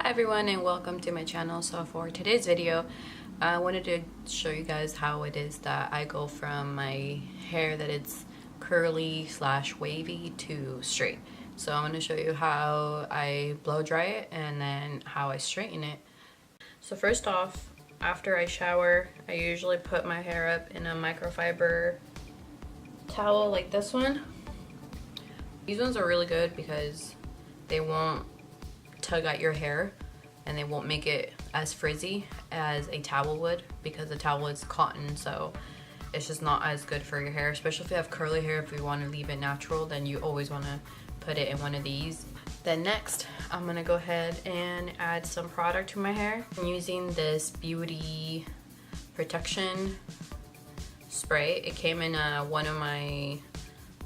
Hi everyone and welcome to my channel. So for today's video I wanted to show you guys how it is that I go from my hair that it's curly slash wavy to straight. So I'm going to show you how I blow dry it and then how I straighten it. So first off, after I shower, I usually put my hair up in a microfiber towel like this one. These ones are really good because they won't tug at your hair and they won't make it as frizzy as a towel would, because the towel is cotton, so it's just not as good for your hair, especially if you have curly hair. If you want to leave it natural, then you always want to put it in one of these. Then next I'm gonna go ahead and add some product to my hair. I'm using this beauty protection spray. It came in one of my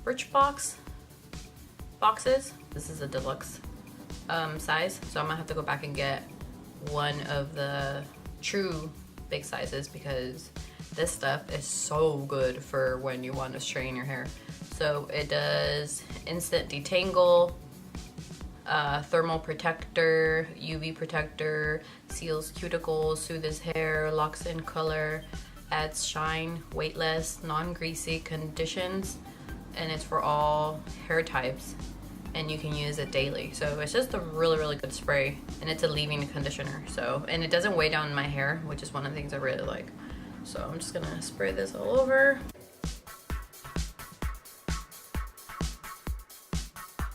Birchbox boxes. This is a deluxe size, so I'm gonna have to go back and get one of the true big sizes because this stuff is so good for when you want to straighten your hair. So it does instant detangle, thermal protector, UV protector, seals cuticles, soothes hair, locks in color, adds shine, weightless, non-greasy, conditions, and it's for all hair types. And you can use it daily. So it's just a really good spray, and it's a leave-in conditioner. So, and it doesn't weigh down my hair, which is one of the things I really like. So I'm just gonna spray this all over.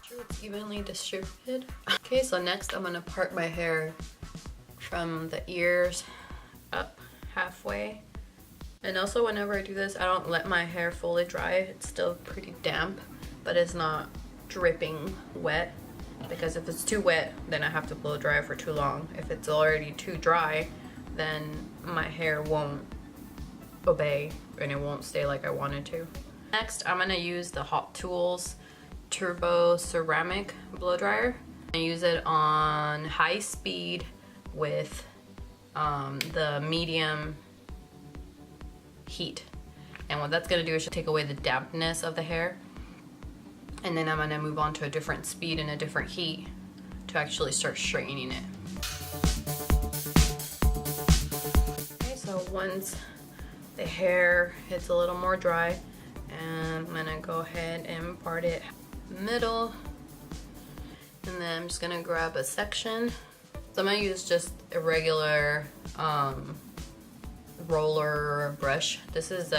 Sure it's evenly distributed. Okay, so next I'm gonna part my hair from the ears up halfway. And also whenever I do this, I don't let my hair fully dry. It's still pretty damp, but it's not dripping wet, because if it's too wet then I have to blow dry for too long. If it's already too dry, then my hair won't obey and it won't stay like I want it to. Next I'm gonna use the Hot Tools Turbo Ceramic blow dryer. I use it on high speed with the medium heat, and what that's gonna do is just take away the dampness of the hair. And then I'm gonna move on to a different speed and a different heat to actually start straightening it. Okay, so once the hair hits a little more dry, and I'm gonna go ahead and part it middle. And then I'm just gonna grab a section. So I'm gonna use just a regular roller brush. This is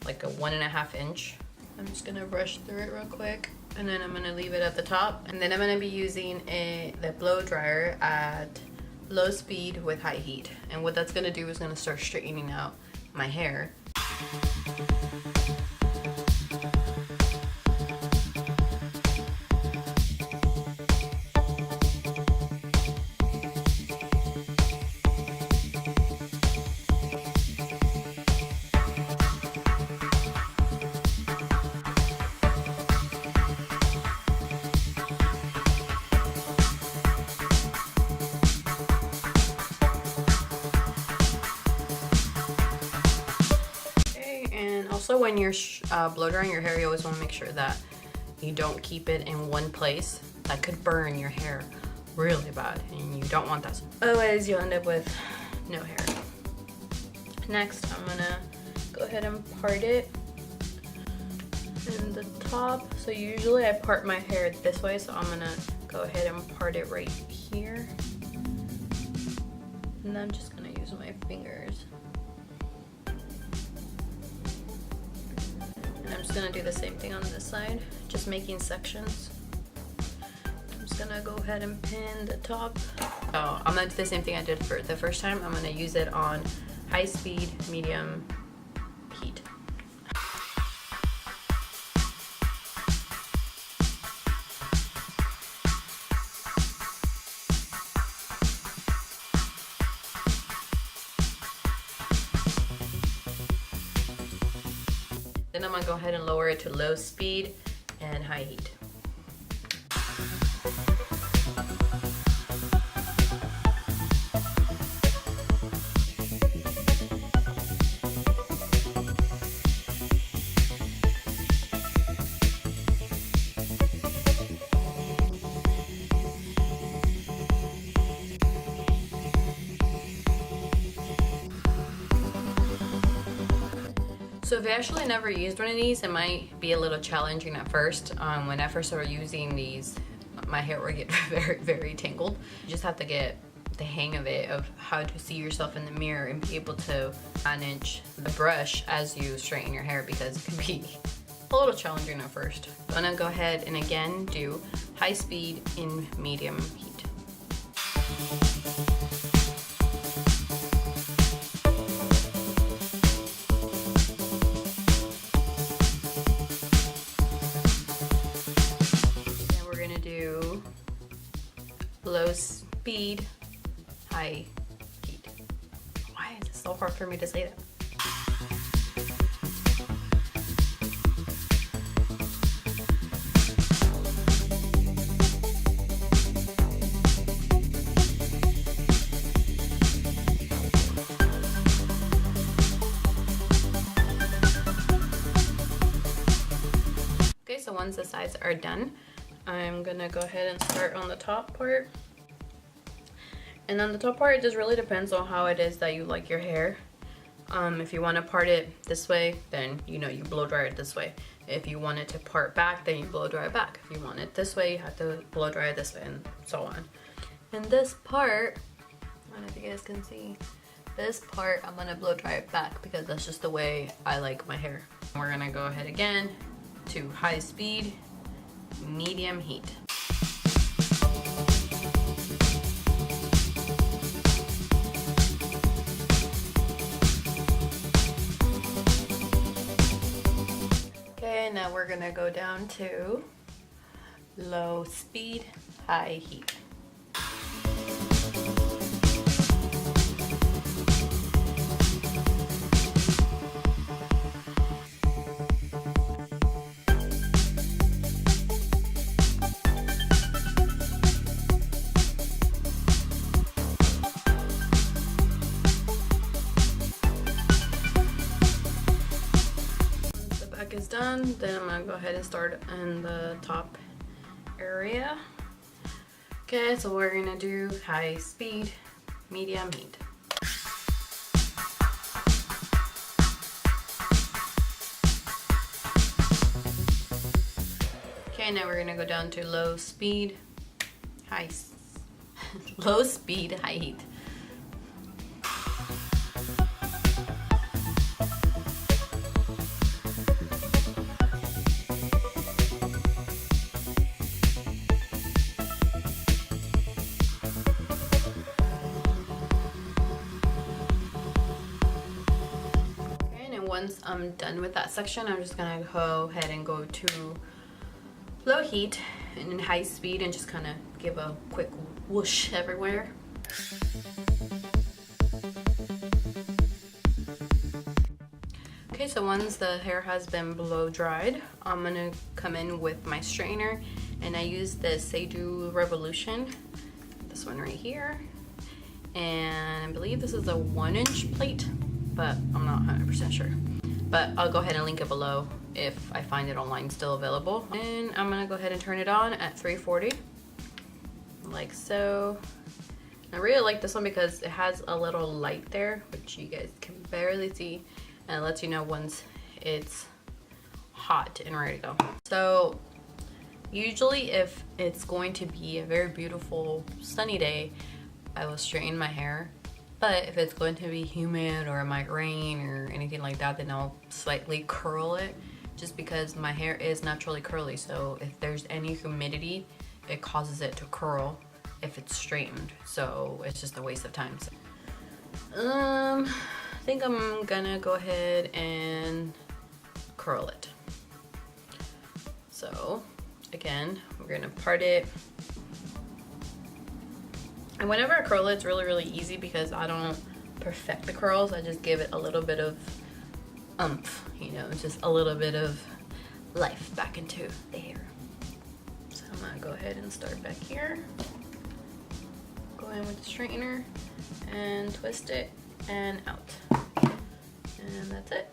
like a 1.5 inch. I'm just gonna brush through it real quick, and then I'm gonna leave it at the top. And then I'm gonna be using the blow dryer at low speed with high heat. And what that's gonna do is gonna start straightening out my hair. Also, when you're blow drying your hair, you always want to make sure that you don't keep it in one place. That could burn your hair really bad, and you don't want that. Otherwise, you'll end up with no hair. Next, I'm gonna go ahead and part it in the top. So usually I part my hair this way, so I'm gonna go ahead and part it right here. And I'm just gonna use my fingers. I'm just gonna do the same thing on this side, just making sections. I'm just gonna go ahead and pin the top. So I'm gonna do the same thing I did for the first time. I'm gonna use it on high speed, medium heat. Then I'm gonna go ahead and lower it to low speed and high heat. So if you actually never used one of these, it might be a little challenging at first. When I first started using these, my hair would get very tangled. You just have to get the hang of it, of how to see yourself in the mirror and be able to manage the brush as you straighten your hair, because it can be a little challenging at first. I'm gonna go ahead and again do high speed in medium heat. Then we're gonna do low speed, high heat. Why is it so hard for me to say that? Okay, so once the sides are done, I'm gonna go ahead and start on the top part. And on the top part, it just really depends on how it is that you like your hair. If you want to part it this way, then you blow dry it this way. If you want it to part back, then you blow dry it back. If you want it this way, you have to blow dry it this way, and so on. And this part, I don't know if you guys can see, this part I'm gonna blow dry it back because that's just the way I like my hair. We're gonna go ahead again to high speed, medium heat. Okay, now we're gonna go down to low speed, high heat. Is done, then I'm gonna go ahead and start in the top area. Okay, so we're gonna do high speed, medium heat. Okay, now we're gonna go down to low speed, low speed, high heat. Once I'm done with that section, I'm just gonna go ahead and go to low heat and in high speed and just kind of give a quick whoosh everywhere. Okay, so once the hair has been blow dried, I'm gonna come in with my straightener, and I use the Sedu Revolution, this one right here, and I believe this is a 1-inch plate, but I'm not 100% sure. But I'll go ahead and link it below if I find it online still available. And I'm gonna go ahead and turn it on at 340, like so. I really like this one because it has a little light there, which you guys can barely see, and it lets you know once it's hot and ready to go. So usually if it's going to be a very beautiful sunny day, I will straighten my hair. But if it's going to be humid or it might rain or anything like that, then I'll slightly curl it, just because my hair is naturally curly. So if there's any humidity, it causes it to curl if it's straightened. So it's just a waste of time. So, I think I'm gonna go ahead and curl it. So again, we're gonna part it. And whenever I curl it, it's really easy because I don't perfect the curls. I just give it a little bit of oomph, just a little bit of life back into the hair. So I'm gonna go ahead and start back here. Go in with the straightener and twist it and out. And that's it.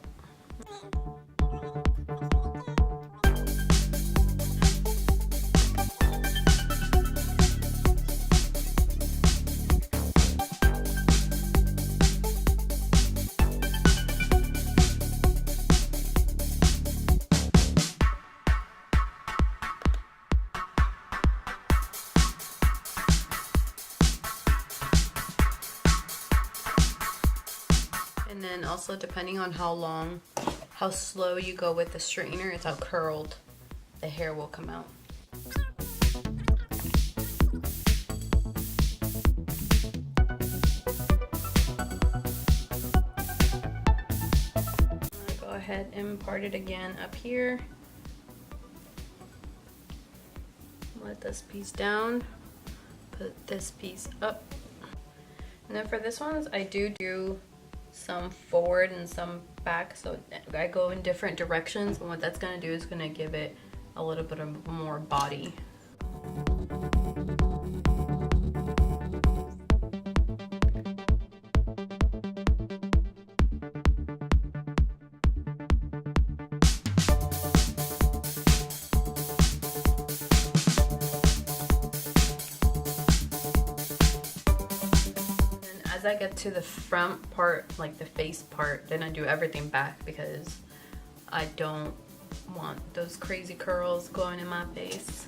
And then also depending on how slow you go with the straightener, it's how curled the hair will come out. I'm gonna go ahead and part it again up here. Let this piece down, put this piece up. And then for this one, I do some forward and some back, so I go in different directions, and what that's gonna do is gonna give it a little bit of more body. As I get to the front part, like the face part, then I do everything back because I don't want those crazy curls going in my face.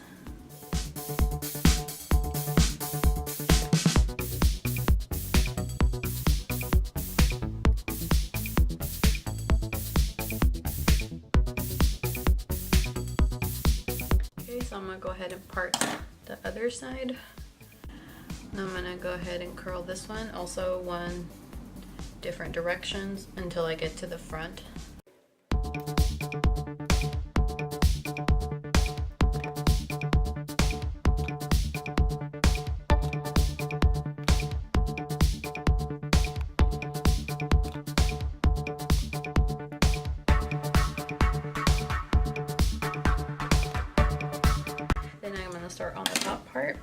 Okay, so I'm gonna go ahead and part the other side. Now I'm gonna go ahead and curl this one, also one different directions until I get to the front. Then I'm gonna start on the top part.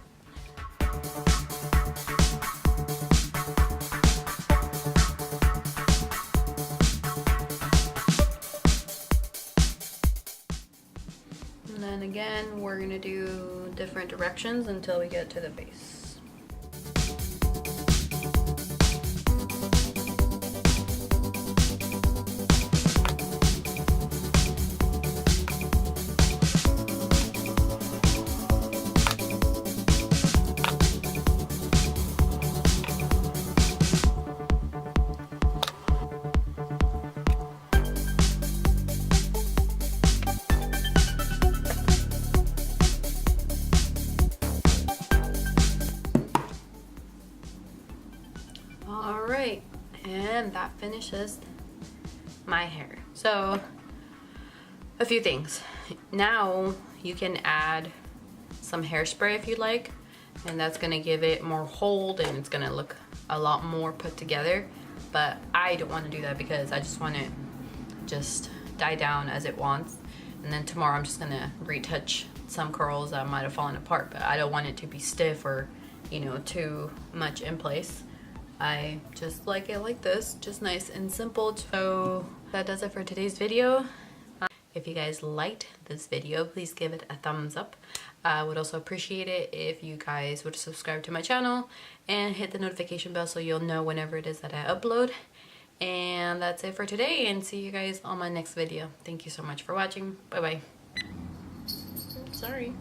And then again, we're gonna do different directions until we get to the base. Alright, and that finishes my hair. So, a few things. Now you can add some hairspray if you'd like, and that's gonna give it more hold and it's gonna look a lot more put together. But I don't want to do that because I just want it just die down as it wants. And then tomorrow I'm just gonna retouch some curls that might have fallen apart, but I don't want it to be stiff or, you know, too much in place. I just like it like this, just nice and simple. So that does it for today's video. If you guys liked this video, please give it a thumbs up. I would also appreciate it if you guys would subscribe to my channel and hit the notification bell so you'll know whenever it is that I upload. And that's it for today, and see you guys on my next video. Thank you so much for watching. Bye bye. Sorry.